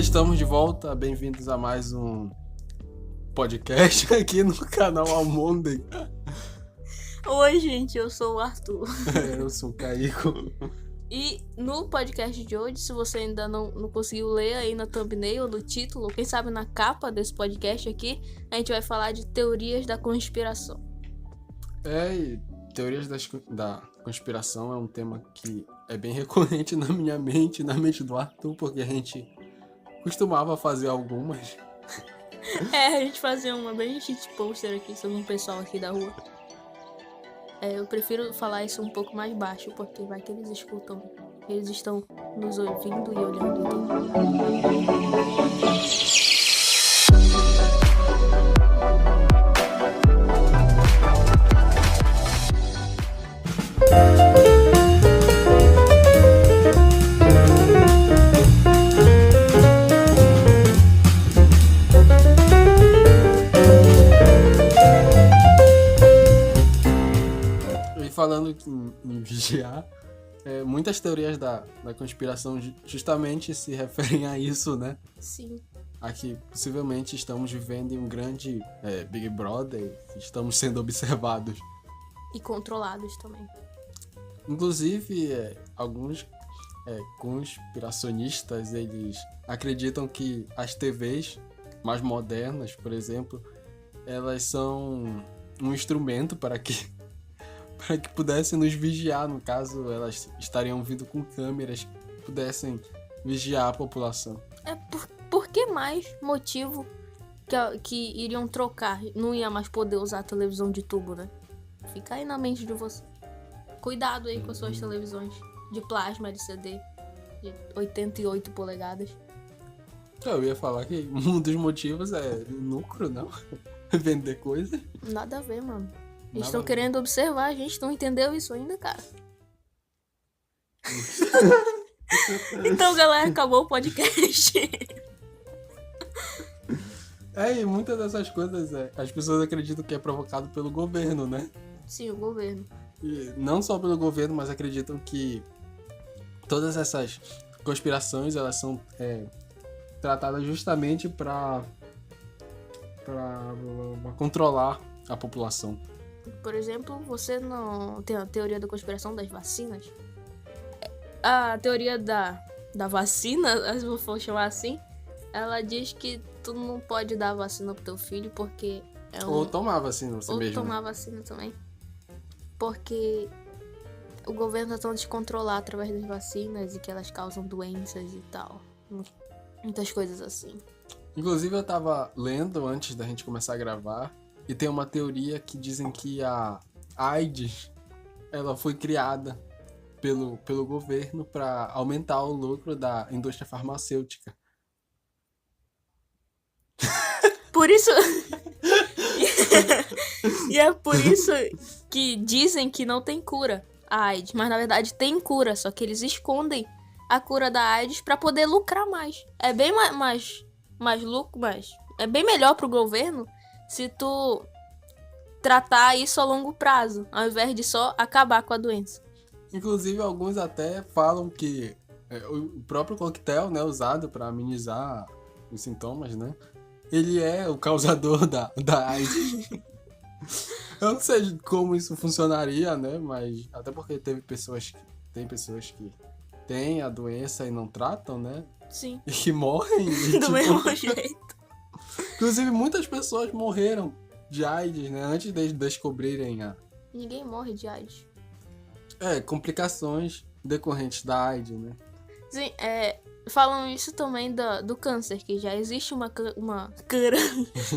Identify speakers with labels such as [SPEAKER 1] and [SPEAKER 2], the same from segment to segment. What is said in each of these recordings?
[SPEAKER 1] estamos de volta, bem-vindos a mais um podcast aqui no canal Almôndega.
[SPEAKER 2] Oi, gente, eu sou o Arthur.
[SPEAKER 1] Eu sou o Caíco.
[SPEAKER 2] E no podcast de hoje, se você ainda não conseguiu ler aí na thumbnail, no título, quem sabe na capa desse podcast aqui, a gente vai falar de teorias da conspiração.
[SPEAKER 1] E teorias da conspiração é um tema que é bem recorrente na minha mente, na mente do Arthur, porque a gente costumava fazer algumas.
[SPEAKER 2] A gente fazia uma bem shit poster aqui sobre um pessoal aqui da rua. Eu prefiro falar isso um pouco mais baixo, porque vai que eles escutam. Eles estão nos ouvindo e olhando e tudo.
[SPEAKER 1] Falando em vigiar, muitas teorias da conspiração justamente se referem a isso, né?
[SPEAKER 2] Sim.
[SPEAKER 1] Aqui, possivelmente, estamos vivendo em um grande Big Brother, estamos sendo observados.
[SPEAKER 2] E controlados também.
[SPEAKER 1] Inclusive, alguns conspiracionistas, eles acreditam que as TVs mais modernas, por exemplo, elas são um instrumento para que pudessem nos vigiar. No caso, elas estariam vindo com câmeras que pudessem vigiar a população.
[SPEAKER 2] Por que mais motivo que iriam trocar? Não ia mais poder usar a televisão de tubo, né? Fica aí na mente de você. Cuidado aí com as suas televisões de plasma, de CD, de 88 polegadas.
[SPEAKER 1] Eu ia falar que um dos motivos é lucro, não? Vender coisa.
[SPEAKER 2] Nada a ver, mano. Eles estão querendo observar a gente, não entendeu isso ainda, cara. Então, galera, acabou o podcast.
[SPEAKER 1] E muitas dessas coisas, as pessoas acreditam que é provocado pelo governo, né?
[SPEAKER 2] Sim, o governo.
[SPEAKER 1] E não só pelo governo, mas acreditam que todas essas conspirações, elas são tratadas justamente para controlar a população.
[SPEAKER 2] Por exemplo, você não tem a teoria da conspiração das vacinas? A teoria da vacina, se eu for chamar assim, ela diz que tu não pode dar vacina pro teu filho porque
[SPEAKER 1] ou tomar vacina você mesmo.
[SPEAKER 2] Ou tomar vacina também. Porque o governo tá tentando te controlar através das vacinas e que elas causam doenças e tal. Muitas coisas assim.
[SPEAKER 1] Inclusive eu tava lendo antes da gente começar a gravar e tem uma teoria que dizem que a AIDS ela foi criada pelo governo para aumentar o lucro da indústria farmacêutica.
[SPEAKER 2] Por isso... E é por isso que dizem que não tem cura a AIDS. Mas na verdade tem cura, só que eles escondem a cura da AIDS pra poder lucrar mais. É bem mais lucro, mas é bem melhor pro governo se tu tratar isso a longo prazo, ao invés de só acabar com a doença.
[SPEAKER 1] Inclusive alguns até falam que o próprio coquetel, né, usado para amenizar os sintomas, né, ele é o causador da AIDS. Eu não sei como isso funcionaria, né, mas até porque tem pessoas que têm a doença e não tratam, né?
[SPEAKER 2] Sim.
[SPEAKER 1] E que morrem.
[SPEAKER 2] Do mesmo jeito.
[SPEAKER 1] Inclusive muitas pessoas morreram de AIDS, né, antes de descobrirem
[SPEAKER 2] Ninguém morre de AIDS.
[SPEAKER 1] Complicações decorrentes da AIDS, né?
[SPEAKER 2] Sim, falam isso também do câncer, que já existe uma cura.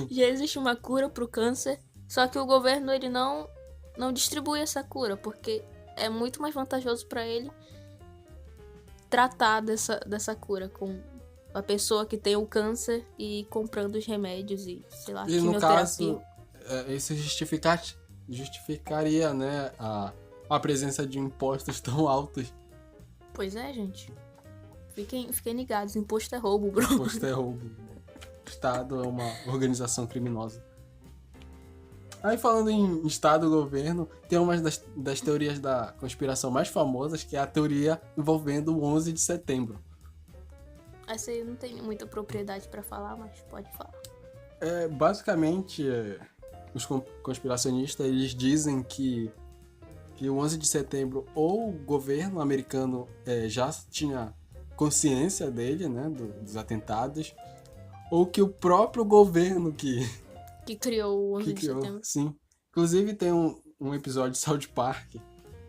[SPEAKER 2] Já existe uma cura pro câncer, só que o governo ele não distribui essa cura, porque é muito mais vantajoso para ele tratar dessa cura com a pessoa que tem o câncer e comprando os remédios e, sei lá,
[SPEAKER 1] e
[SPEAKER 2] quimioterapia.
[SPEAKER 1] No caso, isso justificaria, né, a presença de impostos tão altos.
[SPEAKER 2] Pois é, gente. Fiquem ligados, imposto é roubo, bro.
[SPEAKER 1] Imposto é roubo. O Estado é uma organização criminosa. Aí falando em Estado e governo, tem uma das teorias da conspiração mais famosas, que é a teoria envolvendo o 11 de setembro.
[SPEAKER 2] Essa aí eu não tenho muita propriedade pra falar, mas pode falar.
[SPEAKER 1] Basicamente, os conspiracionistas eles dizem que o 11 de setembro ou o governo americano já tinha consciência dele, né, dos atentados, ou que o próprio governo que
[SPEAKER 2] criou o 11 de
[SPEAKER 1] criou,
[SPEAKER 2] setembro.
[SPEAKER 1] sim. Inclusive tem um episódio de South Park,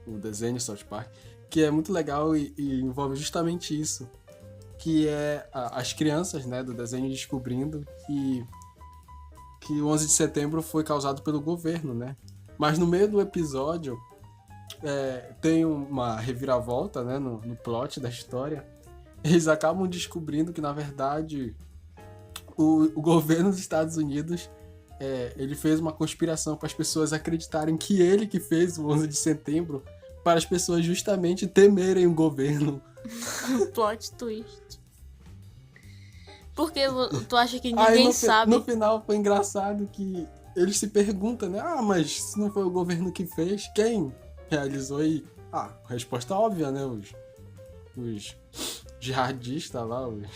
[SPEAKER 1] o desenho South Park, que é muito legal e envolve justamente isso, que é as crianças, né, do desenho descobrindo que o 11 de setembro foi causado pelo governo, né? Mas no meio do episódio tem uma reviravolta, né, no plot da história. Eles acabam descobrindo que, na verdade, o governo dos Estados Unidos ele fez uma conspiração para as pessoas acreditarem que ele que fez o 11 de setembro, para as pessoas justamente temerem o governo.
[SPEAKER 2] Plot twist. Porque tu acha que ninguém sabe?
[SPEAKER 1] No final foi engraçado que eles se perguntam, né? Ah, mas se não foi o governo que fez, quem realizou? E resposta óbvia, né? Os jihadistas lá, os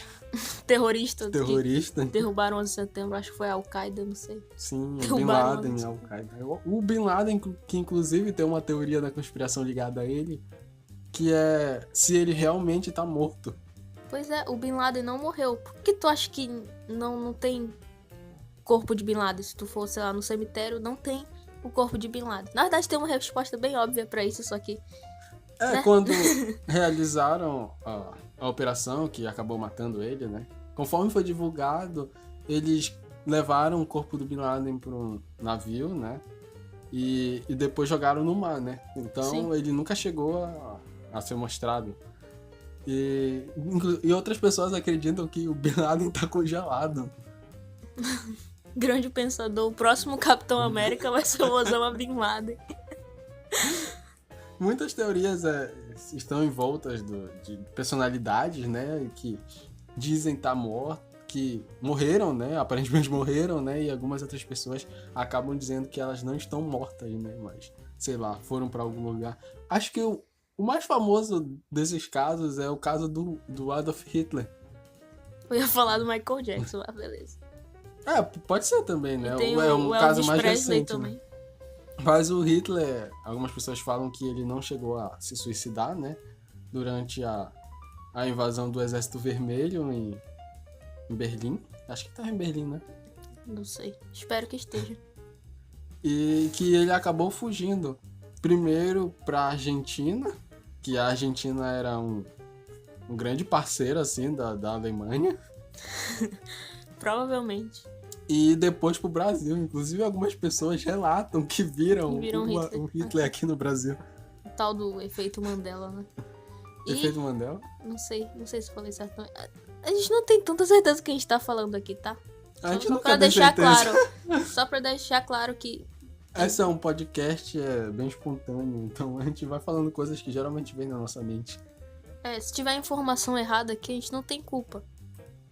[SPEAKER 2] Terroristas.
[SPEAKER 1] terroristas.
[SPEAKER 2] Derrubaram 11 de setembro, acho que foi a Al-Qaeda, não sei.
[SPEAKER 1] Sim, o Bin
[SPEAKER 2] Derrubaram
[SPEAKER 1] Laden,
[SPEAKER 2] 11 de
[SPEAKER 1] Al-Qaeda. O Bin Laden, que inclusive tem uma teoria da conspiração ligada a ele, que é se ele realmente tá morto.
[SPEAKER 2] Pois é, o Bin Laden não morreu. Por que tu acha que não tem corpo de Bin Laden? Se tu for, sei lá, no cemitério, não tem o corpo de Bin Laden. Na verdade, tem uma resposta bem óbvia pra isso, só que... né?
[SPEAKER 1] Quando realizaram a operação que acabou matando ele, né? Conforme foi divulgado, eles levaram o corpo do Bin Laden para um navio, né? E depois jogaram no mar, né? Então
[SPEAKER 2] Sim.
[SPEAKER 1] ele nunca chegou a ser mostrado. E outras pessoas acreditam que o Bin Laden tá congelado.
[SPEAKER 2] Grande pensador, o próximo Capitão América vai ser o Osama Bin Laden.
[SPEAKER 1] Muitas teorias estão envoltas de personalidades, né? Que dizem estar mortos, que morreram, né? Aparentemente morreram, né? E algumas outras pessoas acabam dizendo que elas não estão mortas, né? Mas, sei lá, foram para algum lugar. Acho que o mais famoso desses casos é o caso do Adolf Hitler.
[SPEAKER 2] Eu ia falar do Michael Jackson, mas beleza.
[SPEAKER 1] Pode ser também, né?
[SPEAKER 2] E tem
[SPEAKER 1] É um
[SPEAKER 2] o
[SPEAKER 1] caso
[SPEAKER 2] Elvis
[SPEAKER 1] mais
[SPEAKER 2] Presley
[SPEAKER 1] recente.
[SPEAKER 2] também.
[SPEAKER 1] Né? Mas o Hitler, algumas pessoas falam que ele não chegou a se suicidar, né? Durante a invasão do Exército Vermelho em Berlim. Acho que tava em Berlim, né?
[SPEAKER 2] Não sei. Espero que esteja.
[SPEAKER 1] E que ele acabou fugindo. Primeiro pra Argentina, que a Argentina era um grande parceiro, assim, da Alemanha.
[SPEAKER 2] Provavelmente.
[SPEAKER 1] E depois pro Brasil. Inclusive, algumas pessoas relatam que viram o Hitler aqui no Brasil.
[SPEAKER 2] O tal do efeito Mandela, né?
[SPEAKER 1] Efeito Mandela?
[SPEAKER 2] Não sei se eu falei certo. A gente não tem tanta certeza do que a gente tá falando aqui, tá?
[SPEAKER 1] A gente
[SPEAKER 2] só
[SPEAKER 1] nunca
[SPEAKER 2] pra
[SPEAKER 1] tem
[SPEAKER 2] deixar
[SPEAKER 1] certeza.
[SPEAKER 2] claro. Só pra deixar claro que...
[SPEAKER 1] Esse é um podcast bem espontâneo, então a gente vai falando coisas que geralmente vêm na nossa mente.
[SPEAKER 2] Se tiver informação errada aqui, a gente não tem culpa.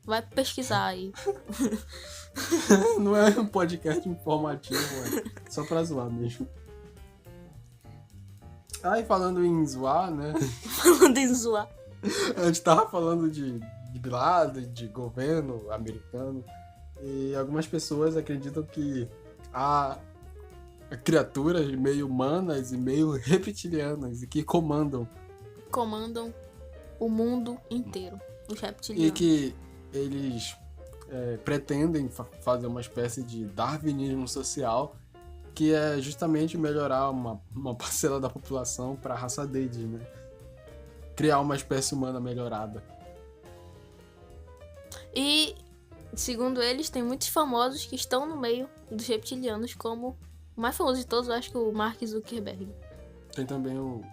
[SPEAKER 2] Vai pesquisar aí.
[SPEAKER 1] Não é um podcast informativo, é só pra zoar mesmo. E falando em zoar, né?
[SPEAKER 2] Falando em zoar.
[SPEAKER 1] A gente tava falando de Bin Laden, de governo americano, e algumas pessoas acreditam que há criaturas meio humanas e meio reptilianas e que comandam
[SPEAKER 2] o mundo inteiro. Os reptilianos.
[SPEAKER 1] E que eles pretendem fazer uma espécie de darwinismo social, que é justamente melhorar uma parcela da população para a raça deles, né? Criar uma espécie humana melhorada.
[SPEAKER 2] E, segundo eles, tem muitos famosos que estão no meio dos reptilianos, como o mais famoso de todos, eu acho que o Mark Zuckerberg.
[SPEAKER 1] Tem também o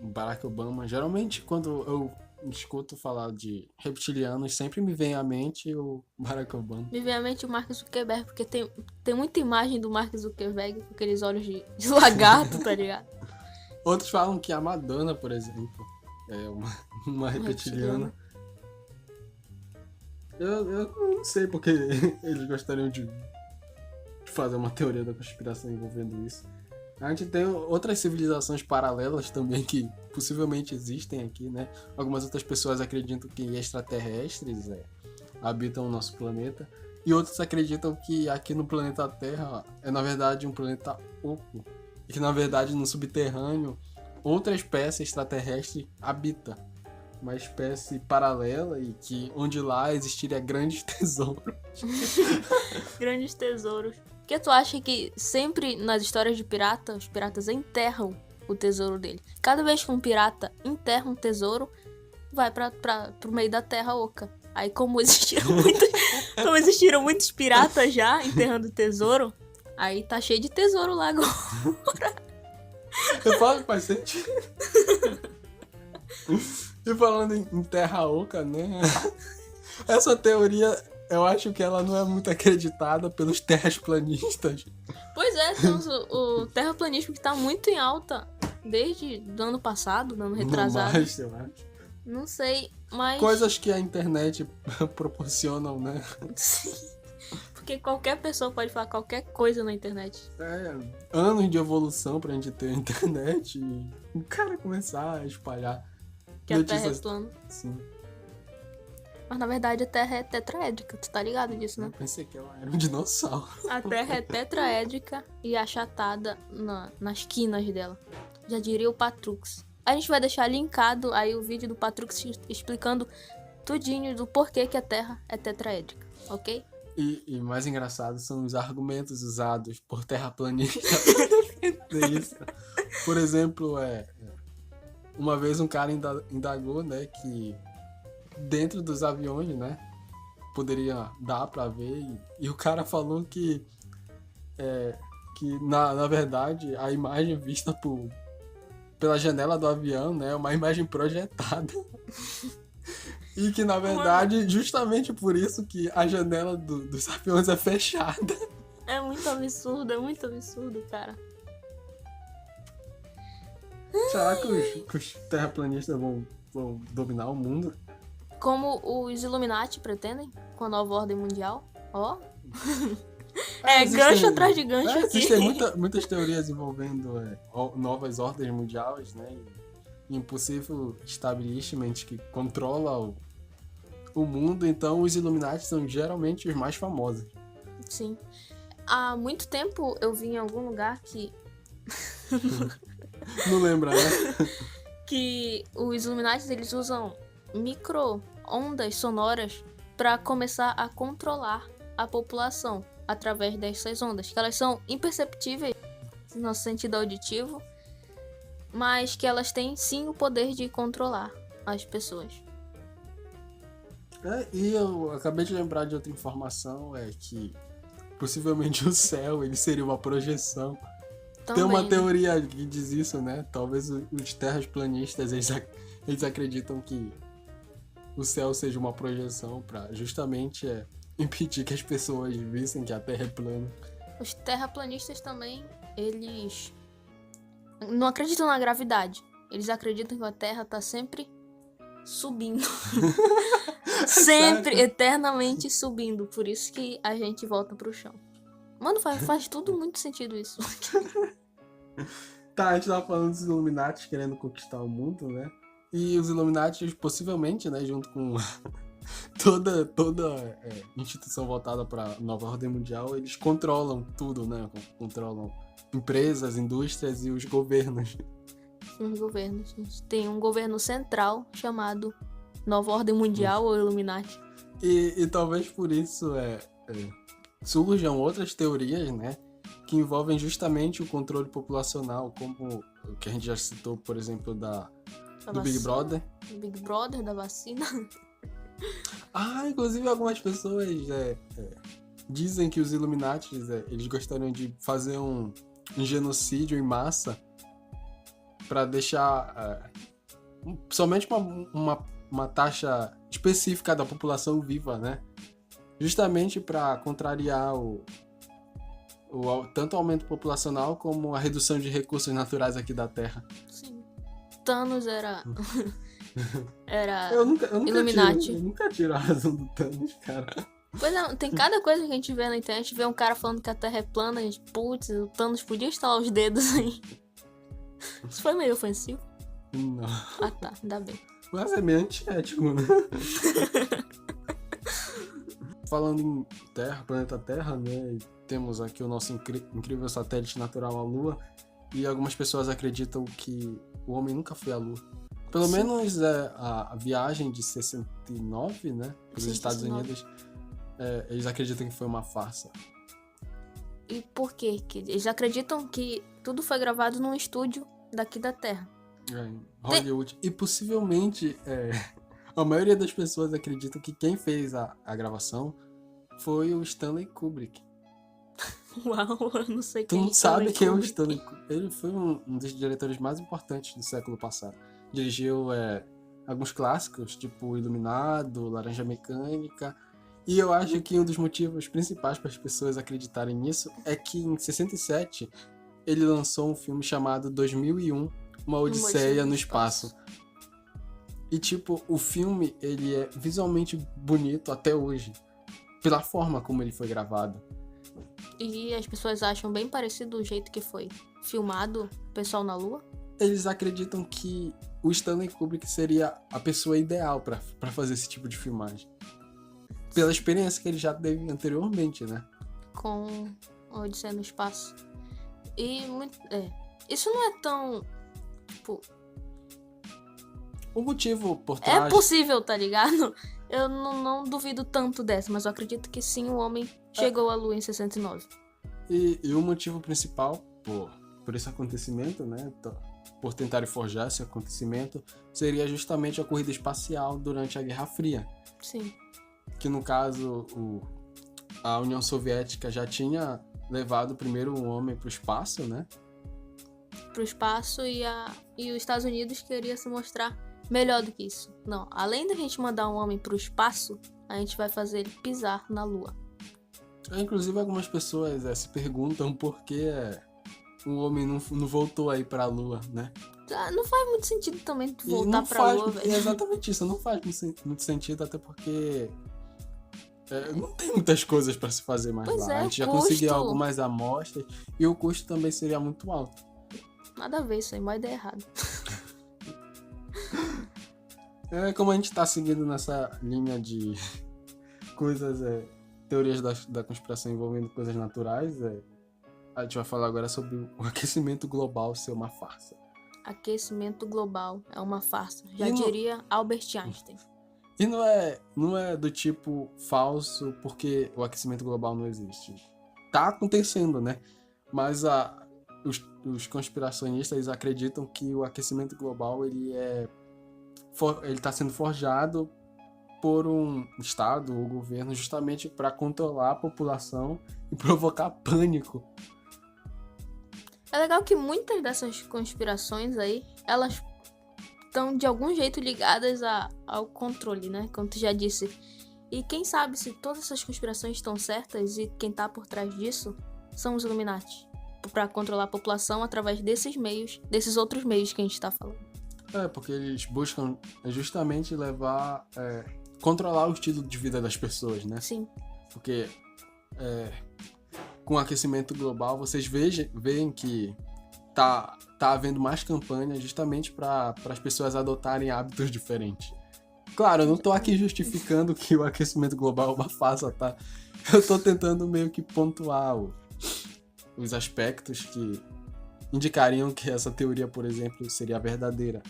[SPEAKER 1] Barack Obama. Geralmente, quando eu escuto falar de reptilianos, sempre me vem à mente o Barack Obama.
[SPEAKER 2] Me vem à mente o Mark Zuckerberg, porque tem muita imagem do Mark Zuckerberg com aqueles olhos de lagarto, tá ligado?
[SPEAKER 1] Outros falam que a Madonna, por exemplo, é uma reptiliana. Eu não sei porque eles gostariam de fazer uma teoria da conspiração envolvendo isso. A gente tem outras civilizações paralelas também que possivelmente existem aqui, né? Algumas outras pessoas acreditam que extraterrestres habitam o nosso planeta. E outros acreditam que aqui no planeta Terra é, na verdade, um planeta oco. E que, na verdade, no subterrâneo, outra espécie extraterrestre habita. Uma espécie paralela e que onde lá existiria grandes tesouros.
[SPEAKER 2] Grandes tesouros. Por que tu acha que sempre nas histórias de pirata, os piratas enterram o tesouro dele? Cada vez que um pirata enterra um tesouro, vai pro meio da terra oca. Aí como existiram muitos piratas já enterrando tesouro, aí tá cheio de tesouro lá agora.
[SPEAKER 1] Eu falo que faz sentido. E falando em terra oca, né? Essa teoria, eu acho que ela não é muito acreditada pelos terraplanistas.
[SPEAKER 2] Pois é, o terraplanismo que tá muito em alta desde o ano passado, do ano retrasado.
[SPEAKER 1] No mais, eu acho.
[SPEAKER 2] Não sei, mas...
[SPEAKER 1] Coisas que a internet proporcionam, né?
[SPEAKER 2] Sim. Porque qualquer pessoa pode falar qualquer coisa na internet.
[SPEAKER 1] Anos de evolução pra gente ter internet e o cara começar a espalhar
[SPEAKER 2] Que a Terra é plana.
[SPEAKER 1] Sim.
[SPEAKER 2] Mas na verdade a Terra é tetraédrica, tu tá ligado disso, né?
[SPEAKER 1] Eu pensei que ela era um dinossauro.
[SPEAKER 2] A Terra é tetraédrica e achatada nas quinas dela. Já diria o Patrux. A gente vai deixar linkado aí o vídeo do Patrux explicando tudinho do porquê que a Terra é tetraédrica, ok?
[SPEAKER 1] E mais engraçado são os argumentos usados por terraplanistas para defender isso. Por exemplo, uma vez um cara indagou, né, que dentro dos aviões, né, poderia dar para ver, e o cara falou que na verdade a imagem vista pela janela do avião, né, é uma imagem projetada. E que, na verdade, justamente por isso que a janela dos aviões é fechada.
[SPEAKER 2] É muito absurdo, cara.
[SPEAKER 1] Será que os terraplanistas vão dominar o mundo?
[SPEAKER 2] Como os Illuminati pretendem, com a nova ordem mundial. Ó. Gancho atrás de gancho aqui.
[SPEAKER 1] Existem muitas teorias envolvendo novas ordens mundiais, né? E um possível establishment que controla o mundo. Então, os Illuminati são geralmente os mais famosos.
[SPEAKER 2] Sim. Há muito tempo eu vi em algum lugar que...
[SPEAKER 1] Não lembra, né?
[SPEAKER 2] Que os Illuminati, eles usam micro-ondas sonoras para começar a controlar a população através dessas ondas, que elas são imperceptíveis no nosso sentido auditivo, mas que elas têm sim o poder de controlar as pessoas.
[SPEAKER 1] E eu acabei de lembrar de outra informação, que possivelmente o céu ele seria uma projeção.
[SPEAKER 2] Também,
[SPEAKER 1] tem uma
[SPEAKER 2] né?
[SPEAKER 1] teoria que diz isso, né? Talvez os terraplanistas eles acreditam que o céu seja uma projeção para justamente impedir que as pessoas vissem que a Terra é plana.
[SPEAKER 2] Os terraplanistas também, eles não acreditam na gravidade. Eles acreditam que a Terra tá sempre subindo. Sempre, eternamente subindo. Por isso que a gente volta pro chão. Mano, faz tudo muito sentido isso.
[SPEAKER 1] Tá, a gente tava falando dos Illuminati querendo conquistar o mundo, né? E os Illuminati, possivelmente, né, junto com toda instituição voltada para nova ordem mundial, eles controlam tudo, né? Controlam empresas, indústrias e os governos.
[SPEAKER 2] Os governos. A gente tem um governo central chamado Nova Ordem Mundial ou Illuminati.
[SPEAKER 1] E talvez por isso surjam outras teorias, né? Que envolvem justamente o controle populacional, como o que a gente já citou, por exemplo, do Big Brother.
[SPEAKER 2] Do Big Brother, da vacina.
[SPEAKER 1] Inclusive algumas pessoas dizem que os Illuminati eles gostariam de fazer um genocídio em massa para deixar somente uma taxa específica da população viva, né? Justamente para contrariar tanto o aumento populacional como a redução de recursos naturais aqui da Terra.
[SPEAKER 2] Sim. Thanos era
[SPEAKER 1] eu nunca
[SPEAKER 2] Illuminati.
[SPEAKER 1] Eu nunca tiro a razão do Thanos, cara.
[SPEAKER 2] Pois é, tem cada coisa que a gente vê na internet. A gente vê um cara falando que a Terra é plana, a gente, putz, o Thanos podia estalar os dedos aí. Isso foi meio ofensivo.
[SPEAKER 1] Não.
[SPEAKER 2] Ah tá, ainda bem.
[SPEAKER 1] Mas é meio antiético, né? Falando em Terra, planeta Terra, né? Temos aqui o nosso incrível satélite natural, a Lua. E algumas pessoas acreditam que o homem nunca foi à Lua. Pelo menos a viagem de 69, né? Para os Estados Unidos, eles acreditam que foi uma farsa.
[SPEAKER 2] E por quê? Que eles acreditam que tudo foi gravado num estúdio daqui da Terra.
[SPEAKER 1] Hollywood. E possivelmente, a maioria das pessoas acreditam que quem fez a gravação foi o Stanley Kubrick.
[SPEAKER 2] Uau, eu não sei
[SPEAKER 1] Tu
[SPEAKER 2] quem
[SPEAKER 1] não sabe quem é o
[SPEAKER 2] Kubrick.
[SPEAKER 1] Stanley Kubrick. Ele foi um dos diretores mais importantes do século passado. Dirigiu alguns clássicos, tipo Iluminado, Laranja Mecânica. E eu acho que um dos motivos principais para as pessoas acreditarem nisso é que em 67 ele lançou um filme chamado 2001, Uma Odisseia no Espaço. E tipo, o filme ele é visualmente bonito até hoje, pela forma como ele foi gravado.
[SPEAKER 2] E as pessoas acham bem parecido o jeito que foi filmado o pessoal na Lua.
[SPEAKER 1] Eles acreditam que o Stanley Kubrick seria a pessoa ideal para fazer esse tipo de filmagem. Pela experiência que ele já teve anteriormente, né?
[SPEAKER 2] Com a Odisseia no Espaço. E isso não é tão, tipo...
[SPEAKER 1] O motivo por trás...
[SPEAKER 2] É possível, tá ligado? Eu não duvido tanto dessa, mas eu acredito que sim, o homem chegou à Lua em 69.
[SPEAKER 1] E o motivo principal por esse acontecimento, né? Por tentarem forjar esse acontecimento, seria justamente a corrida espacial durante a Guerra Fria.
[SPEAKER 2] Sim.
[SPEAKER 1] Que no caso, a União Soviética já tinha levado primeiro um homem para o espaço, né?
[SPEAKER 2] Pro espaço e os Estados Unidos queria se mostrar melhor do que isso. Não, além da gente mandar um homem pro espaço, a gente vai fazer ele pisar na Lua.
[SPEAKER 1] Inclusive, algumas pessoas se perguntam por que o homem não voltou aí pra Lua, né?
[SPEAKER 2] Não faz muito sentido também tu voltar pra Lua, velho.
[SPEAKER 1] É exatamente isso, não faz muito sentido, até porque não tem muitas coisas pra se fazer mais
[SPEAKER 2] Pois
[SPEAKER 1] lá. A gente já
[SPEAKER 2] custo.
[SPEAKER 1] conseguiu algumas amostras e o custo também seria muito alto.
[SPEAKER 2] Nada a ver isso aí, uma ideia errada.
[SPEAKER 1] Como a gente tá seguindo nessa linha de coisas, teorias da conspiração envolvendo coisas naturais, a gente vai falar agora sobre o aquecimento global ser uma farsa.
[SPEAKER 2] Aquecimento global é uma farsa. Já
[SPEAKER 1] E não-
[SPEAKER 2] diria Albert Einstein.
[SPEAKER 1] E não é do tipo falso porque o aquecimento global não existe. Tá acontecendo, né? Mas os conspiracionistas acreditam que o aquecimento global ele tá sendo forjado por um estado ou governo justamente para controlar a população e provocar pânico.
[SPEAKER 2] É legal que muitas dessas conspirações aí, elas estão de algum jeito ligadas ao controle, né? Como tu já disse. E quem sabe se todas essas conspirações estão certas e quem tá por trás disso são os Illuminati. Pra controlar a população através desses meios, desses outros meios que a gente tá falando.
[SPEAKER 1] Porque eles buscam justamente controlar o estilo de vida das pessoas, né?
[SPEAKER 2] Sim.
[SPEAKER 1] Porque com o aquecimento global, vocês veem que tá havendo mais campanhas justamente para as pessoas adotarem hábitos diferentes. Claro, eu não tô aqui justificando que o aquecimento global é uma farsa, tá? Eu tô tentando meio que pontuar os aspectos que indicariam que essa teoria, por exemplo, seria verdadeira.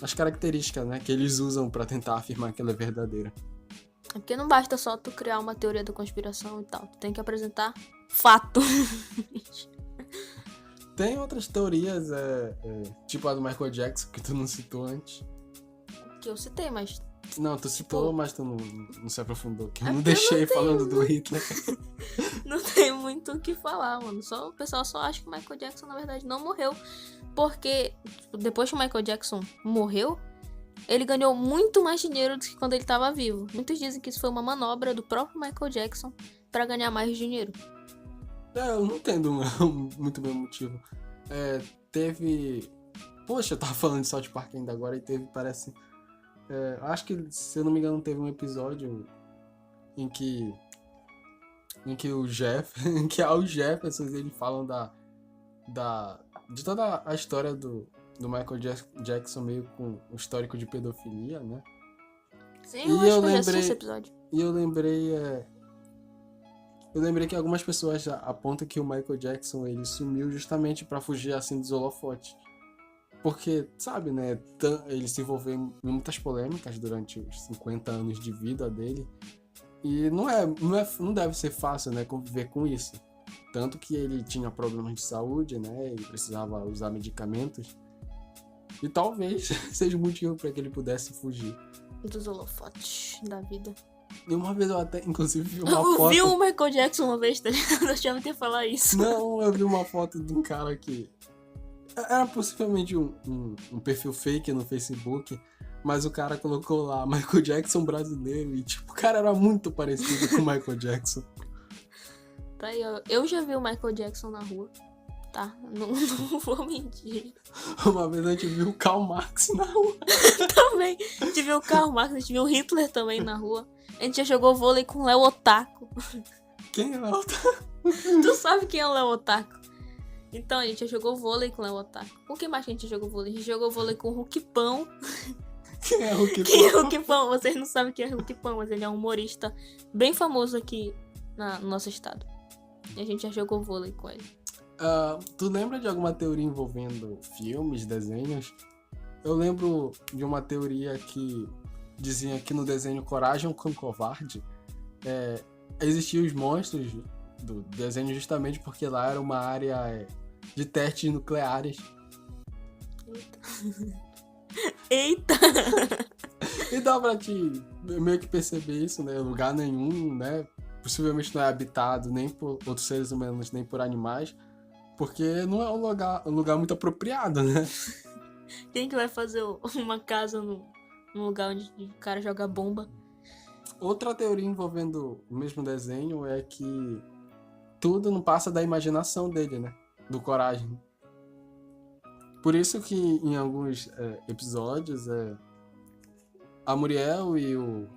[SPEAKER 1] As características, né, que eles usam para tentar afirmar que ela é verdadeira.
[SPEAKER 2] É porque não basta só tu criar uma teoria da conspiração e tal. Tu tem que apresentar fato.
[SPEAKER 1] Tem outras teorias, tipo a do Michael Jackson, que tu não citou antes.
[SPEAKER 2] Que eu citei, mas...
[SPEAKER 1] Não, tu citou, mas tu não se aprofundou. Que eu não
[SPEAKER 2] porque eu
[SPEAKER 1] deixei
[SPEAKER 2] não tenho,
[SPEAKER 1] falando do Hitler.
[SPEAKER 2] Não tem muito o que falar, mano. O pessoal só acha que o Michael Jackson, na verdade, não morreu. Porque depois que o Michael Jackson morreu, ele ganhou muito mais dinheiro do que quando ele tava vivo. Muitos dizem que isso foi uma manobra do próprio Michael Jackson pra ganhar mais dinheiro.
[SPEAKER 1] Eu não entendo muito bem o motivo. Teve... Poxa, eu tava falando de South Park ainda agora e teve, parece... acho que, se eu não me engano, teve um episódio em que o Jeff, em que os Jeffersons, eles falam de toda a história do Michael Jackson meio com o histórico de pedofilia, né?
[SPEAKER 2] Sim, eu acho que eu já assisti esse episódio.
[SPEAKER 1] E eu lembrei que algumas pessoas apontam que o Michael Jackson, ele sumiu justamente pra fugir, assim, dos holofotes. Porque, sabe, né, ele se envolveu em muitas polêmicas durante os 50 anos de vida dele. E não deve ser fácil, né, conviver com isso. Tanto que ele tinha problemas de saúde, né, ele precisava usar medicamentos. E talvez seja o motivo para que ele pudesse fugir.
[SPEAKER 2] Dos holofotes da vida.
[SPEAKER 1] E uma vez eu até, inclusive, vi uma
[SPEAKER 2] Eu
[SPEAKER 1] foto...
[SPEAKER 2] vi o Michael Jackson uma vez, tá ligado? Eu já me ter falar isso.
[SPEAKER 1] Não, eu vi uma foto de um cara que... Era possivelmente um perfil fake no Facebook, mas o cara colocou lá Michael Jackson brasileiro e, tipo, o cara era muito parecido com o Michael Jackson.
[SPEAKER 2] Tá aí, eu já vi o Michael Jackson na rua. Tá, não vou mentir.
[SPEAKER 1] Uma vez a gente viu o Karl Marx na rua.
[SPEAKER 2] Também. A gente viu o Karl Marx, a gente viu o Hitler também na rua. A gente já jogou vôlei com o Léo Otaku.
[SPEAKER 1] Quem é o Otaku?
[SPEAKER 2] Tu sabe quem é o Léo Otaku? Então, a gente já jogou vôlei com o Léo Otaku. Com quem mais que a gente jogou vôlei? A gente jogou vôlei com o Hulk Pão.
[SPEAKER 1] Quem é o Hulk Pão?
[SPEAKER 2] Quem é o Hulk Pão? Vocês não sabem quem é o Hulk Pão, mas ele é um humorista bem famoso aqui no nosso estado. E a gente já jogou vôlei com ele.
[SPEAKER 1] Tu lembra de alguma teoria envolvendo filmes, desenhos? Eu lembro de uma teoria que dizia que no desenho Coragem com Covarde existiam os monstros do desenho justamente porque lá era uma área de testes nucleares.
[SPEAKER 2] Eita!
[SPEAKER 1] E dá pra te meio que perceber isso, né? Lugar nenhum, né? Possivelmente não é habitado nem por outros seres humanos, nem por animais. Porque não é um lugar muito apropriado, né?
[SPEAKER 2] Quem que vai fazer uma casa num lugar onde o cara joga bomba?
[SPEAKER 1] Outra teoria envolvendo o mesmo desenho é que tudo não passa da imaginação dele, né? Do Coragem. Por isso que em alguns episódios a Muriel e o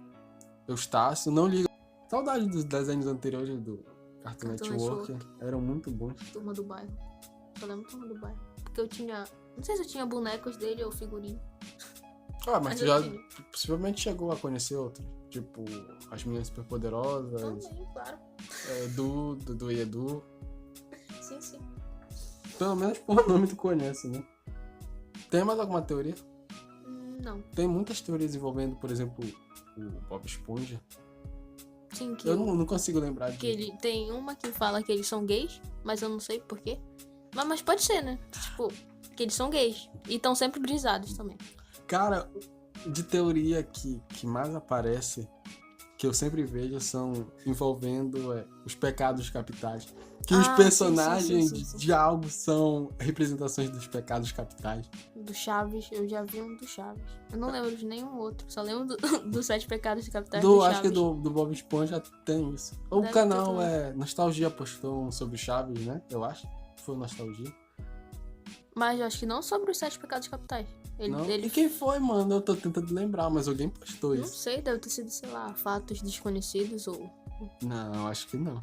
[SPEAKER 1] Eustácio não ligam. Saudade dos desenhos anteriores do Cartoon Network. Eram muito bons.
[SPEAKER 2] Turma do Bairro. Só lembro Turma do Bairro. Porque eu tinha... Não sei se eu tinha bonecos dele ou figurinha.
[SPEAKER 1] Mas tu já possivelmente chegou a conhecer outros. Tipo, As Meninas Superpoderosas.
[SPEAKER 2] Também, claro.
[SPEAKER 1] Dudu e Edu.
[SPEAKER 2] Sim.
[SPEAKER 1] Pelo menos por nome tu conhece, né? Tem mais alguma teoria?
[SPEAKER 2] Não.
[SPEAKER 1] Tem muitas teorias envolvendo, por exemplo, o Bob Esponja.
[SPEAKER 2] Sim, que
[SPEAKER 1] eu não consigo lembrar de...
[SPEAKER 2] Tem uma que fala que eles são gays, mas eu não sei porquê. Mas pode ser, né? Tipo, que eles são gays. E estão sempre brisados também.
[SPEAKER 1] Cara, de teoria que mais aparece, que eu sempre vejo, são envolvendo os pecados capitais. Que os personagens
[SPEAKER 2] sim.
[SPEAKER 1] de algo são representações dos pecados capitais.
[SPEAKER 2] Do Chaves, eu já vi um do Chaves. Eu não lembro de nenhum outro, só lembro dos 7 pecados capitais do Chaves.
[SPEAKER 1] Acho que do Bob Esponja tem isso. O canal Nostalgia postou um sobre Chaves, né? Eu acho. Foi Nostalgia.
[SPEAKER 2] Mas eu acho que não sobre os 7 pecados capitais.
[SPEAKER 1] E quem foi, mano? Eu tô tentando lembrar, mas alguém postou isso.
[SPEAKER 2] Não sei, deve ter sido, sei lá, fatos desconhecidos ou...
[SPEAKER 1] Não, acho que não.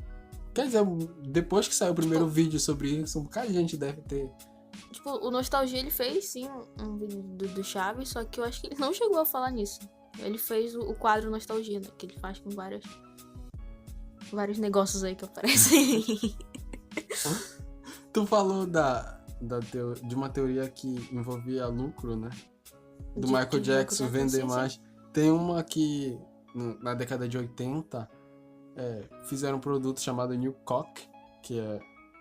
[SPEAKER 1] Quer dizer, depois que saiu o primeiro vídeo sobre isso, um bocado de gente deve ter...
[SPEAKER 2] Tipo, o Nostalgia, ele fez, sim, um vídeo do Chaves, só que eu acho que ele não chegou a falar nisso. Ele fez o quadro Nostalgia, né? Que ele faz com vários negócios aí que aparecem.
[SPEAKER 1] Tu falou de uma teoria que envolvia lucro, né? Do Michael Jackson vender mais. Sim. Tem uma que, na década de 80... fizeram um produto chamado New Coke, que é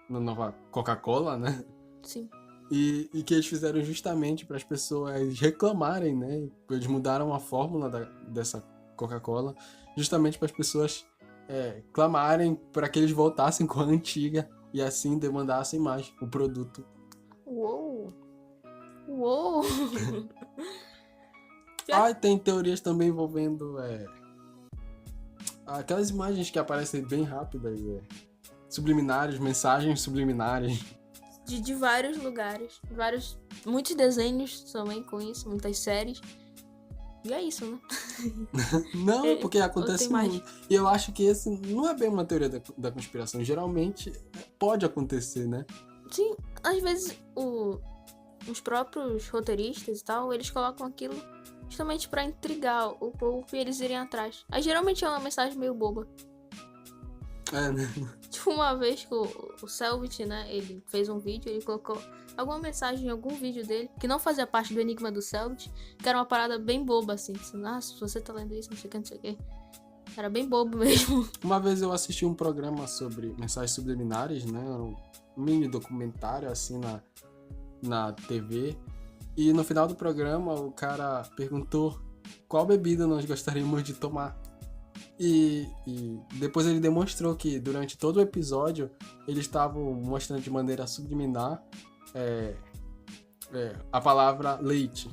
[SPEAKER 1] na nova Coca-Cola, né?
[SPEAKER 2] Sim.
[SPEAKER 1] E que eles fizeram justamente para as pessoas reclamarem, né? Eles mudaram a fórmula dessa Coca-Cola justamente para as pessoas clamarem para que eles voltassem com a antiga e assim demandassem mais o produto.
[SPEAKER 2] Uou!
[SPEAKER 1] Tem teorias também envolvendo aquelas imagens que aparecem bem rápidas, subliminares, mensagens subliminares.
[SPEAKER 2] De vários lugares. Muitos desenhos também com isso, muitas séries. E é isso, né?
[SPEAKER 1] Não, porque
[SPEAKER 2] Ou
[SPEAKER 1] acontece
[SPEAKER 2] tem mais?
[SPEAKER 1] muito. E eu acho que esse não é bem uma teoria da conspiração. Geralmente pode acontecer, né?
[SPEAKER 2] Sim, às vezes os próprios roteiristas e tal, eles colocam aquilo justamente pra intrigar o povo e eles irem atrás. Aí geralmente é uma mensagem meio boba.
[SPEAKER 1] É, né?
[SPEAKER 2] Tipo, uma vez que o Selvit, né, ele fez um vídeo, ele colocou alguma mensagem em algum vídeo dele, que não fazia parte do enigma do Selvit, que era uma parada bem boba, assim. Ah, se você tá lendo isso, não sei o que, não sei o que. Era bem bobo mesmo.
[SPEAKER 1] Uma vez eu assisti um programa sobre mensagens subliminares, né? Um mini documentário, assim, na TV. E no final do programa, o cara perguntou qual bebida nós gostaríamos de tomar. E depois ele demonstrou que durante todo o episódio eles estavam mostrando de maneira subliminar a palavra leite.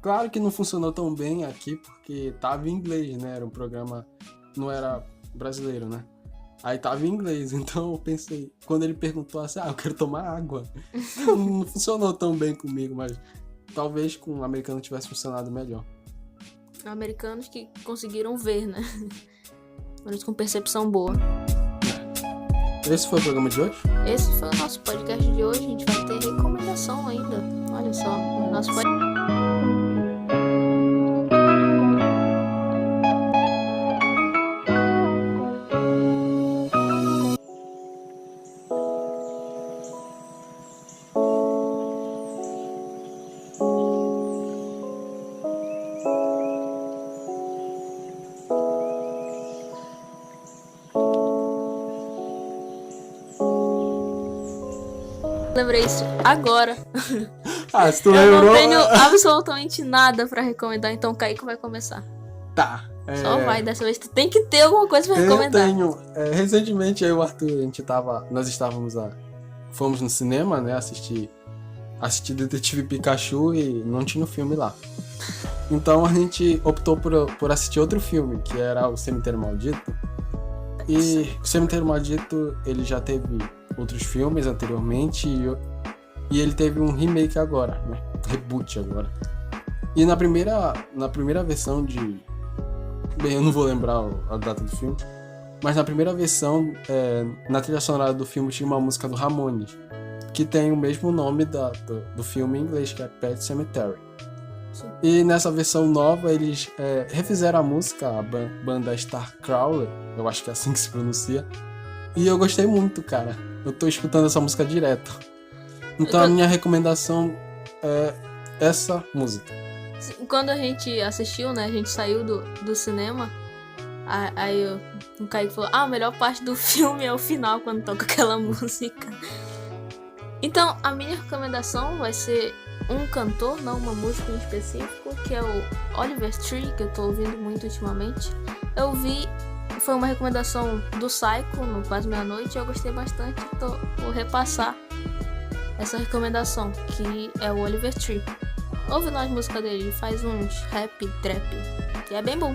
[SPEAKER 1] Claro que não funcionou tão bem aqui porque tava em inglês, né? Era um programa, não era brasileiro, né? Aí tava em inglês, então eu pensei, quando ele perguntou assim, eu quero tomar água. Não funcionou tão bem comigo, mas talvez com o americano tivesse funcionado melhor.
[SPEAKER 2] Americanos que conseguiram ver, né? Mas com percepção boa.
[SPEAKER 1] Esse foi o programa de hoje?
[SPEAKER 2] Esse foi o nosso podcast de hoje. A gente vai ter recomendação ainda. Olha só, o nosso podcast. Lembrei isso agora.
[SPEAKER 1] Se tu
[SPEAKER 2] Eu
[SPEAKER 1] lembrou...
[SPEAKER 2] não tenho absolutamente nada pra recomendar, então o Kaique vai começar.
[SPEAKER 1] Tá.
[SPEAKER 2] Só vai, dessa vez tu tem que ter alguma coisa pra recomendar.
[SPEAKER 1] Eu tenho. Recentemente eu e o Arthur, nós estávamos fomos no cinema, né, assistir Detetive Pikachu e não tinha o filme lá. Então a gente optou por assistir outro filme, que era o Cemitério Maldito. E o Cemitério Maldito, ele já teve outros filmes anteriormente e ele teve um remake agora, né? Reboot agora. E na primeira versão de... Bem, eu não vou lembrar a data do filme, mas na primeira versão, na trilha sonora do filme tinha uma música do Ramones, que tem o mesmo nome do filme em inglês, que é Pet Sematary.
[SPEAKER 2] Sim.
[SPEAKER 1] E nessa versão nova eles refizeram a música, a banda Starcrawler, eu acho que é assim que se pronuncia, e eu gostei muito, cara. Eu tô escutando essa música direto. Então a minha recomendação é essa música.
[SPEAKER 2] Quando a gente assistiu, né, a gente saiu do cinema, aí o Kaique falou, a melhor parte do filme é o final, quando toca aquela música. Então, a minha recomendação vai ser um cantor, não uma música em específico, que é o Oliver Tree, que eu tô ouvindo muito ultimamente. Eu vi, foi uma recomendação do Psycho, no Quase Meia-Noite, e eu gostei bastante, vou repassar essa recomendação, que é o Oliver Tree. Ouve lá as músicas dele, ele faz uns rap, trap, que é bem bom.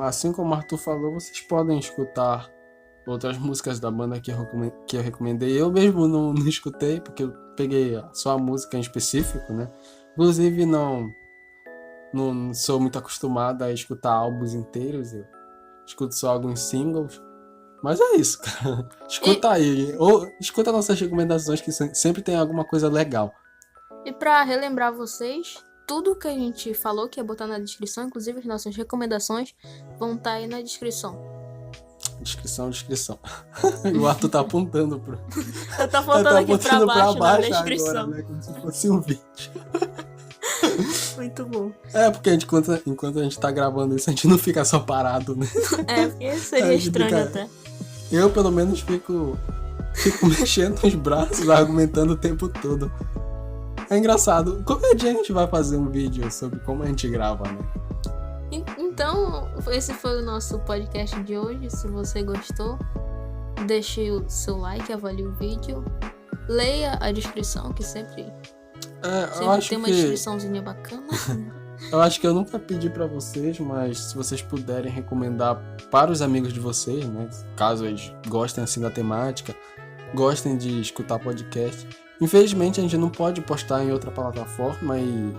[SPEAKER 1] Assim como o Arthur falou, vocês podem escutar outras músicas da banda que eu recomendei. Eu mesmo não escutei, porque eu peguei só a música em específico, né? Inclusive, não sou muito acostumado a escutar álbuns inteiros, eu escuto só alguns singles. Mas é isso, cara. Escuta aí. Ou escuta nossas recomendações, que sempre tem alguma coisa legal.
[SPEAKER 2] E pra relembrar vocês, tudo que a gente falou que ia botar na descrição, inclusive as nossas recomendações, vão estar aí na descrição.
[SPEAKER 1] Descrição. E o Arthur tá apontando pro...
[SPEAKER 2] Eu tô apontando aqui pra baixo na descrição.
[SPEAKER 1] Agora, né? Como se fosse um vídeo.
[SPEAKER 2] Muito bom.
[SPEAKER 1] Porque enquanto a gente tá gravando isso, a gente não fica só parado, né?
[SPEAKER 2] Porque seria estranho até.
[SPEAKER 1] Eu, pelo menos, fico mexendo os braços, argumentando o tempo todo. É engraçado. Qualquer dia a gente vai fazer um vídeo sobre como a gente grava, né?
[SPEAKER 2] Então, esse foi o nosso podcast de hoje. Se você gostou, deixe o seu like, avalie o vídeo. Leia a descrição, que sempre tem uma descriçãozinha bacana.
[SPEAKER 1] Eu acho que eu nunca pedi pra vocês, mas se vocês puderem recomendar para os amigos de vocês, né? Caso eles gostem assim da temática, gostem de escutar podcast. Infelizmente a gente não pode postar em outra plataforma e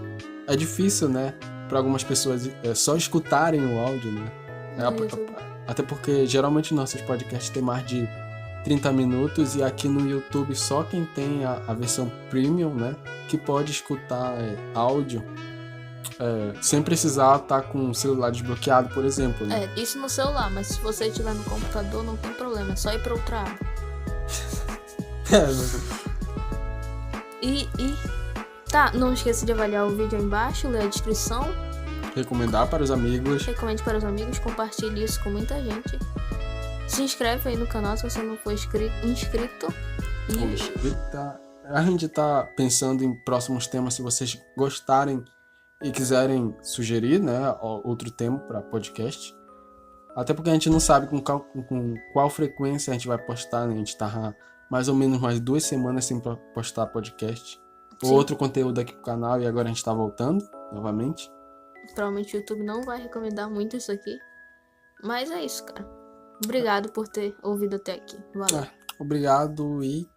[SPEAKER 1] é difícil, né? para algumas pessoas só escutarem o áudio, né?
[SPEAKER 2] No YouTube.
[SPEAKER 1] Até porque geralmente nossos podcasts têm mais de 30 minutos e aqui no YouTube só quem tem a versão premium, né? Que pode escutar áudio sem precisar estar com o celular desbloqueado, por exemplo, né?
[SPEAKER 2] Isso no celular, mas se você estiver no computador não tem problema, é só ir pra outra aba. Tá, não esqueça de avaliar o vídeo aí embaixo, ler a descrição.
[SPEAKER 1] Recomendar para os amigos.
[SPEAKER 2] Recomende para os amigos, compartilhe isso com muita gente. Se inscreve aí no canal se você não for inscrito.
[SPEAKER 1] A gente tá pensando em próximos temas, se vocês gostarem e quiserem sugerir, né, outro tema para podcast. Até porque a gente não sabe com qual frequência a gente vai postar, né? A gente tá mais ou menos mais 2 semanas sem postar podcast. Ou outro conteúdo aqui pro canal e agora a gente tá voltando novamente.
[SPEAKER 2] Provavelmente o YouTube não vai recomendar muito isso aqui. Mas é isso, cara. Obrigado por ter ouvido até aqui. Valeu.
[SPEAKER 1] Obrigado e